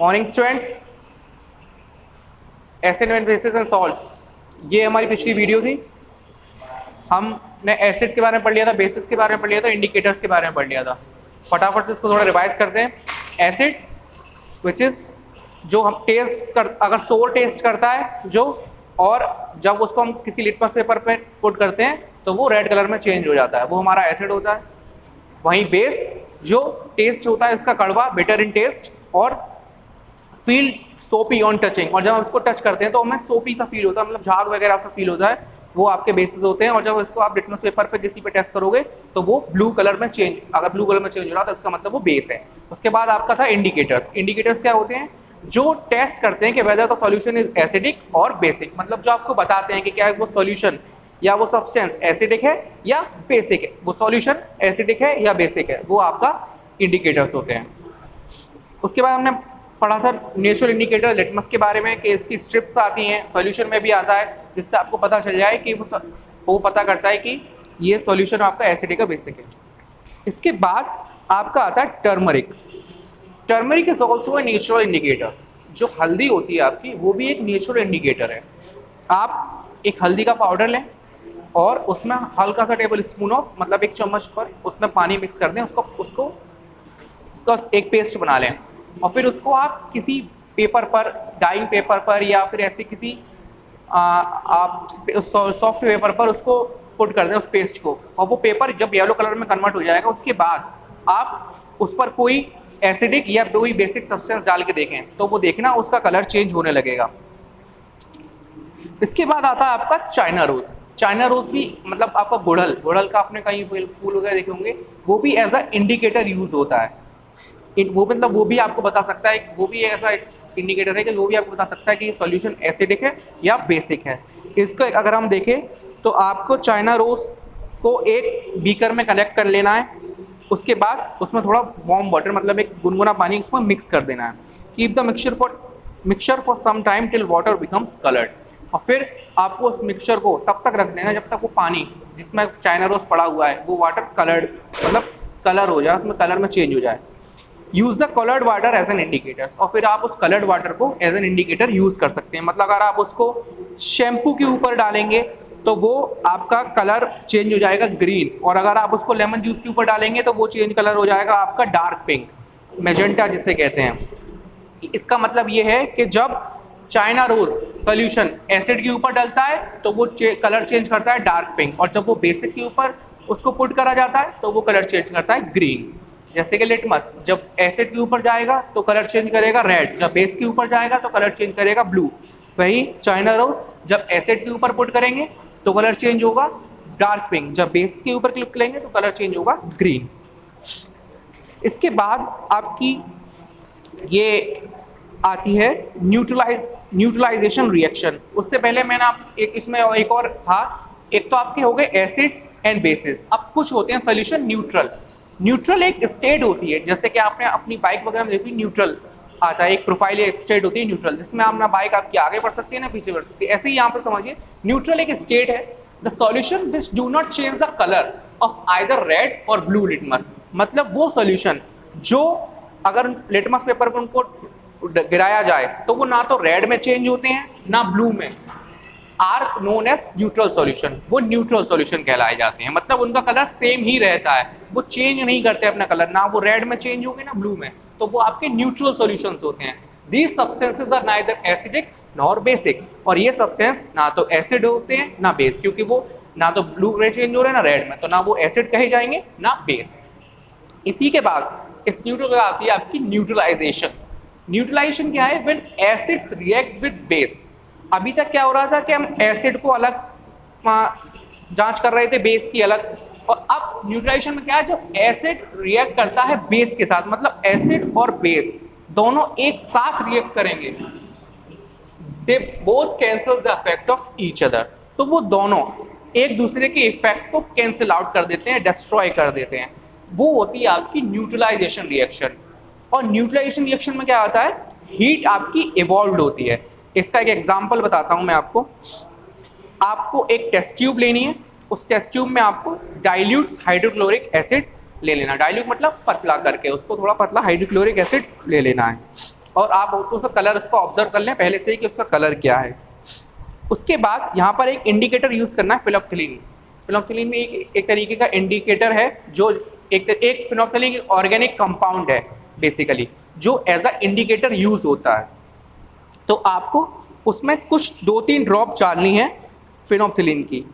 Morning students, acid and bases and salts, ये हमारी पिछली वीडियो थी। हमने एसिड के बारे में पढ़ लिया था, बेसिस के बारे में पढ़ लिया था, इंडिकेटर्स के बारे में पढ़ लिया था। फटाफट से इसको थोड़ा रिवाइज करते हैं। एसिड विच इज जो हम टेस्ट कर, अगर सोर टेस्ट करता है जो, और जब उसको हम किसी लिटमस पेपर पे पुट करते हैं तो वो रेड कलर में चेंज हो जाता है, वो हमारा एसिड होता है। वहीं बेस जो टेस्ट होता है इसका कड़वा, बिटर इन टेस्ट, और फील सोपी ऑन टचिंग, और जब हम इसको टच करते हैं तो हमें सोपी सा फील होता है, मतलब झाग वगैरह सा फील होता है, वो आपके बेसिस होते हैं। और जब इसको आप लिटमस पेपर पे किसी पे टेस्ट करोगे तो वो ब्लू कलर में चेंज, अगर ब्लू कलर में चेंज हो रहा तो इसका मतलब वो बेस है। उसके बाद आपका था इंडिकेटर्स। इंडिकेटर्स क्या होते हैं? जो टेस्ट करते हैं कि whether the solution is acidic और बेसिक, मतलब जो आपको बताते हैं कि क्या वो सॉल्यूशन या वो सब्सटेंस एसिडिक है या बेसिक है, वो सॉल्यूशन एसिडिक है या बेसिक है, वो आपका इंडिकेटर्स होते हैं। उसके बाद हमने पढ़ा था नेचुरल इंडिकेटर लिटमस के बारे में, कि इसकी स्ट्रिप्स आती हैं, सॉल्यूशन में भी आता है, जिससे आपको पता चल जाए कि वो पता करता है कि ये सॉल्यूशन आपका एसिडिक या बेसिक है। इसके बाद आपका आता है turmeric. Turmeric is also a natural indicator. जो हल्दी होती है आपकी, वो भी एक नेचुरल इंडिकेटर है। आप एक हल्दी का पाउडर लें और उसमें हल्का सा टेबल स्पून ऑफ, मतलब एक चम्मच पर उसमें पानी मिक्स कर दें, उसका एक पेस्ट बना लें, और फिर उसको आप किसी पेपर पर, डाइंग पेपर पर, या फिर ऐसे किसी आप सॉफ्ट पेपर पर उसको पुट कर दें उस पेस्ट को, और वो पेपर जब येलो कलर में कन्वर्ट हो जाएगा उसके बाद आप उस पर कोई एसिडिक या कोई बेसिक सब्सटेंस डाल के देखें तो वो देखना उसका कलर चेंज होने लगेगा। इसके बाद आता है आपका चाइना रोज। चाइना रोज भी मतलब आपका गुड़हल का आपने कहीं फूल वगैरह देखे होंगे, वो भी एज अ इंडिकेटर यूज होता है। वो मतलब वो भी आपको बता सकता है, वो भी ऐसा इंडिकेटर है कि वो भी आपको बता सकता है कि सॉल्यूशन एसिडिक है या बेसिक है। इसको अगर हम देखें तो आपको चाइना रोज को एक बीकर में कलेक्ट कर लेना है, उसके बाद उसमें थोड़ा वार्म वाटर, मतलब एक गुनगुना पानी, उसमें मिक्स कर देना है। Keep the mixture for some time till water becomes coloured, और फिर आपको उस मिक्सचर को तब तक रख देना जब तक वो पानी जिसमें चाइना रोज पड़ा हुआ है वो वाटर कलर्ड, मतलब कलर हो जाए, उसमें कलर में चेंज हो जाए। Use the coloured water as an indicators, और फिर आप उस कलर्ड वाटर को एज एन इंडिकेटर यूज़ कर सकते हैं। मतलब अगर आप उसको शैम्पू के ऊपर डालेंगे तो वो आपका कलर चेंज हो जाएगा ग्रीन, और अगर आप उसको लेमन जूस के ऊपर डालेंगे तो वो चेंज कलर हो जाएगा आपका डार्क पिंक, मेजेंटा जिसे कहते हैं। इसका मतलब ये है कि जब चाइना रोज सॉल्यूशन एसिड के ऊपर डलता है तो वो कलर चेंज करता है डार्क पिंक, और जब वो बेसिक के ऊपर उसको पुट करा जाता है तो वो कलर चेंज करता है ग्रीन। जैसे कि लिटमस जब एसिड के ऊपर जाएगा तो कलर चेंज करेगा रेड, जब बेस के ऊपर जाएगा तो कलर चेंज करेगा ब्लू। वही चाइना रोज जब एसिड के ऊपर पुट करेंगे तो कलर चेंज होगा डार्क पिंक, जब बेस के ऊपर क्लिक करेंगे तो कलर चेंज होगा ग्रीन। इसके बाद आपकी ये आती है न्यूट्रलाइजेशन रिएक्शन। उससे पहले मैंने आप इसमें एक और था, एक तो आपके हो गए एसिड एंड बेसिस। अब कुछ होते हैं सोल्यूशन न्यूट्रल। न्यूट्रल एक स्टेट होती है, जैसे कि आपने अपनी बाइक वगैरह में देखी, न्यूट्रल आता है, एक प्रोफाइल, एक स्टेट होती है न्यूट्रल, जिसमें आप ना बाइक आपकी आगे बढ़ सकती है ना पीछे बढ़ सकती है। ऐसे ही यहाँ पर समझिए न्यूट्रल एक स्टेट है। The solution which do not change the colour of either red और ब्लू लिटमस, मतलब वो सॉल्यूशन जो अगर लिटमस पेपर पर उनको गिराया जाए तो वो ना तो रेड में चेंज होते हैं ना ब्लू में, are known as neutral solution. वो न्यूट्रल सॉल्यूशन कहलाए जाते हैं, मतलब उनका कलर सेम ही रहता है, वो चेंज नहीं करते अपना कलर, ना वो रेड में चेंज होंगे ना ब्लू में, तो वो आपके न्यूट्रल सॉल्यूशंस होते हैं। These substances are neither acidic nor basic, और ये सब्सटेंस ना तो एसिड होते हैं ना बेस, क्योंकि वो ना तो ब्लू में चेंज हो रहे हैं ना रेड में, तो ना वो एसिड कहे जाएंगे ना बेस। इसी के बाद इस न्यूट्रल आती है आपकी न्यूट्रलाइजेशन। न्यूट्रलाइजेशन क्या है? When acids react with base. अभी तक क्या हो रहा था कि हम एसिड को अलग जांच कर रहे थे, बेस की अलग, और अब न्यूट्रलाइजेशन में क्या है, जब एसिड रिएक्ट करता है बेस के साथ, मतलब एसिड और बेस दोनों एक साथ रिएक्ट करेंगे, they both cancel the effect of each other, तो वो दोनों एक दूसरे के इफेक्ट को कैंसिल आउट कर देते हैं, डिस्ट्रॉय कर देते हैं। वो होती है आपकी न्यूट्रलाइजेशन रिएक्शन। और न्यूट्रलाइजेशन रिएक्शन में क्या आता है, हीट आपकी इवॉल्व होती है। इसका एक एग्जांपल बताता हूं मैं आपको। आपको एक टेस्ट ट्यूब लेनी है, उस टेस्ट ट्यूब में आपको डाइल्यूट हाइड्रोक्लोरिक एसिड ले लेना। डाइल्यूट मतलब पतला करके, उसको थोड़ा पतला हाइड्रोक्लोरिक एसिड ले लेना है। और आप उसका कलर उसको ऑब्जर्व कर लें पहले से ही कि उसका कलर क्या है। उसके बाद यहाँ पर एक इंडिकेटर यूज़ करना है, फिनोल्फ्थलीन। फिनोल्फ्थलीन में एक तरीके का इंडिकेटर है जो एक फिनोल्फ्थलीन ऑर्गेनिक कंपाउंड है बेसिकली, जो एज अ इंडिकेटर यूज़ होता है। तो आपको उसमें कुछ 2-3 ड्रॉप डालनी है फिनोल्फ्थलीन की।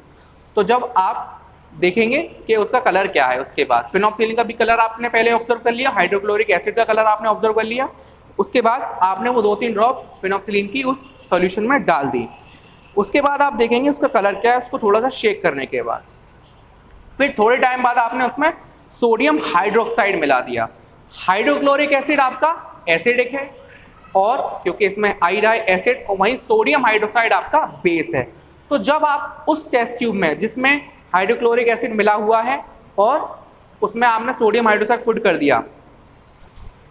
तो जब आप देखेंगे कि उसका कलर क्या है, उसके बाद फिनोल्फ्थलीन का भी कलर आपने पहले ऑब्जर्व कर लिया, हाइड्रोक्लोरिक एसिड का कलर आपने ऑब्जर्व कर लिया, उसके बाद आपने वो 2-3 ड्रॉप फिनोल्फ्थलीन की उस सॉल्यूशन में डाल दी। उसके बाद आप देखेंगे उसका कलर क्या है, उसको थोड़ा सा शेक करने के बाद फिर थोड़े टाइम बाद आपने उसमें सोडियम हाइड्रोक्साइड मिला दिया। हाइड्रोक्लोरिक एसिड आपका एसिडिक है, और क्योंकि इसमें आई रहा है एसिड, और वहीं सोडियम हाइड्रोक्साइड आपका बेस है। तो जब आप उस टेस्ट ट्यूब में जिसमें हाइड्रोक्लोरिक एसिड मिला हुआ है और उसमें आपने सोडियम हाइड्रोक्साइड पुट कर दिया,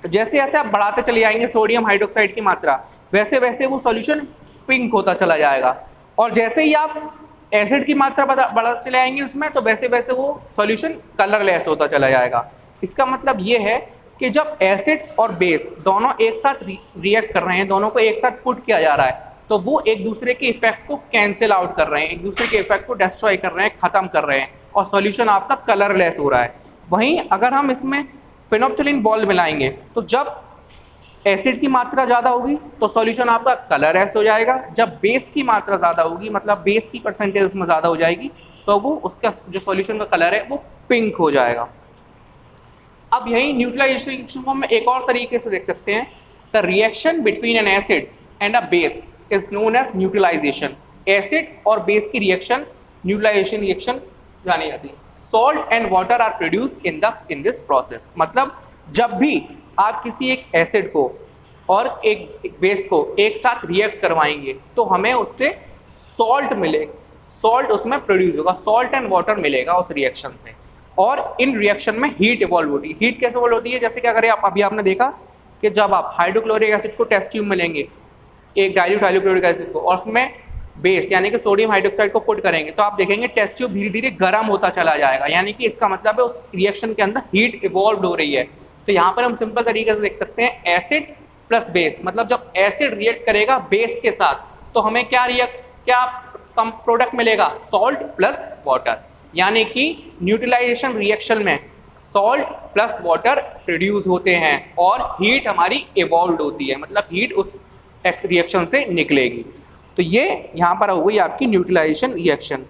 जैसे जैसे आप बढ़ाते चले जाएंगे सोडियम हाइड्रोक्साइड की मात्रा, वैसे वैसे वो सॉल्यूशन पिंक होता चला जाएगा। और जैसे ही आप एसिड की मात्रा बढ़ाते चले आएंगे उसमें, तो वैसे वैसे वो सॉल्यूशन कलरलेस होता चला जाएगा। इसका मतलब ये है कि जब एसिड और बेस दोनों एक साथ रिएक्ट कर रहे हैं, दोनों को एक साथ पुट किया जा रहा है, तो वो एक दूसरे के इफेक्ट को कैंसिल आउट कर रहे हैं, एक दूसरे के इफेक्ट को डिस्ट्रॉय कर रहे हैं, ख़त्म कर रहे हैं, और सॉल्यूशन आपका कलरलेस हो रहा है। वहीं अगर हम इसमें फिनोल्फ्थलीन बॉल मिलाएंगे, तो जब एसिड की मात्रा ज़्यादा होगी तो सॉल्यूशन आपका कलरलेस हो जाएगा, जब बेस की मात्रा ज़्यादा होगी, मतलब बेस की परसेंटेज उसमें ज़्यादा हो जाएगी, तो वो उसका जो सॉल्यूशन का कलर है वो पिंक हो जाएगा। अब यही न्यूट्रलाइजेशन को हम एक और तरीके से देख सकते हैं। The reaction between an acid and a base is known as neutralisation. Acid और बेस की रिएक्शन न्यूट्रलाइजेशन रिएक्शन जानी जाती है। Salt and water are produced in this process. मतलब जब भी आप किसी एक एसिड को और एक बेस को एक साथ रिएक्ट करवाएंगे, तो हमें उससे सॉल्ट मिलेगा, सॉल्ट उसमें प्रोड्यूस होगा, सॉल्ट एंड वाटर मिलेगा उस रिएक्शन से। और इन रिएक्शन में हीट इवॉल्व होती है। हीट कैसे इवॉल्व होती है? जैसे कि अगर आप अभी आपने देखा कि जब आप हाइड्रोक्लोरिक एसिड को टेस्ट ट्यूब में लेंगे, एक डाइल्यूट हाइड्रोक्लोरिक एसिड को, और उसमें बेस यानी कि सोडियम हाइड्रोक्साइड को पुट करेंगे, तो आप देखेंगे टेस्ट ट्यूब धीरे धीरे गर्म होता चला जाएगा, यानी कि इसका मतलब है उस रिएक्शन के अंदर हीट इवॉल्व हो रही है। तो यहाँ पर हम सिंपल तरीके से देख सकते हैं एसिड प्लस बेस, मतलब जब एसिड रिएक्ट करेगा बेस के साथ, तो हमें क्या प्रोडक्ट मिलेगा? Salt plus water. यानी कि न्यूट्रलाइजेशन रिएक्शन में सॉल्ट प्लस वाटर प्रोड्यूस होते हैं और हीट हमारी इवॉल्व होती है, मतलब हीट उस रिएक्शन से निकलेगी। तो ये यहाँ पर हो गई आपकी न्यूट्रलाइजेशन रिएक्शन।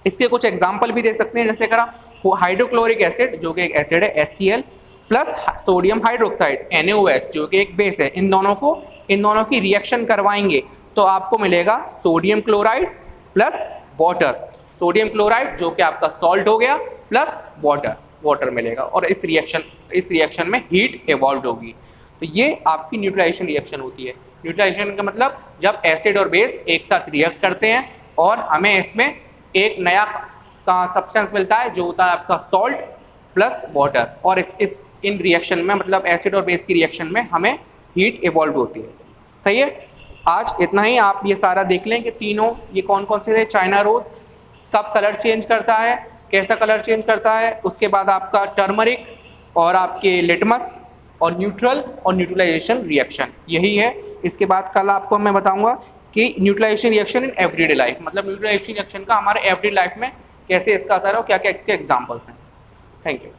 इसके कुछ एग्जाम्पल भी दे सकते हैं, जैसे अगर हाइड्रोक्लोरिक एसिड जो कि एक एसिड है HCl plus sodium hydroxide NaOH जो कि एक बेस है, इन दोनों की रिएक्शन करवाएंगे तो आपको मिलेगा sodium chloride plus water. Sodium chloride जो कि आपका सॉल्ट हो गया प्लस वाटर मिलेगा, और इस रिएक्शन में हीट इवॉल्व होगी। तो ये आपकी न्यूट्रलाइजेशन रिएक्शन होती है। न्यूट्रलाइजेशन का मतलब जब एसिड और बेस एक साथ रिएक्ट करते हैं और हमें इसमें एक नया सब्सटेंस मिलता है जो होता है आपका सॉल्ट प्लस वाटर, और इन रिएक्शन में मतलब एसिड और बेस की रिएक्शन में हमें हीट इवॉल्व होती है। सही है, आज इतना ही। आप ये सारा देख लें कि तीनों ये कौन कौन से थे। चाइना रोज कब कलर चेंज करता है, कैसा कलर चेंज करता है, उसके बाद आपका टर्मरिक और आपके लिटमस और न्यूट्रल और न्यूट्रलाइजेशन रिएक्शन, यही है। इसके बाद कल आपको मैं बताऊंगा कि neutralisation reaction in everyday life, मतलब न्यूट्रलाइजेशन रिएक्शन का हमारे एवरीडे लाइफ में कैसे इसका असर है और क्या क्या इसके एग्जाम्पल्स हैं। Thank you.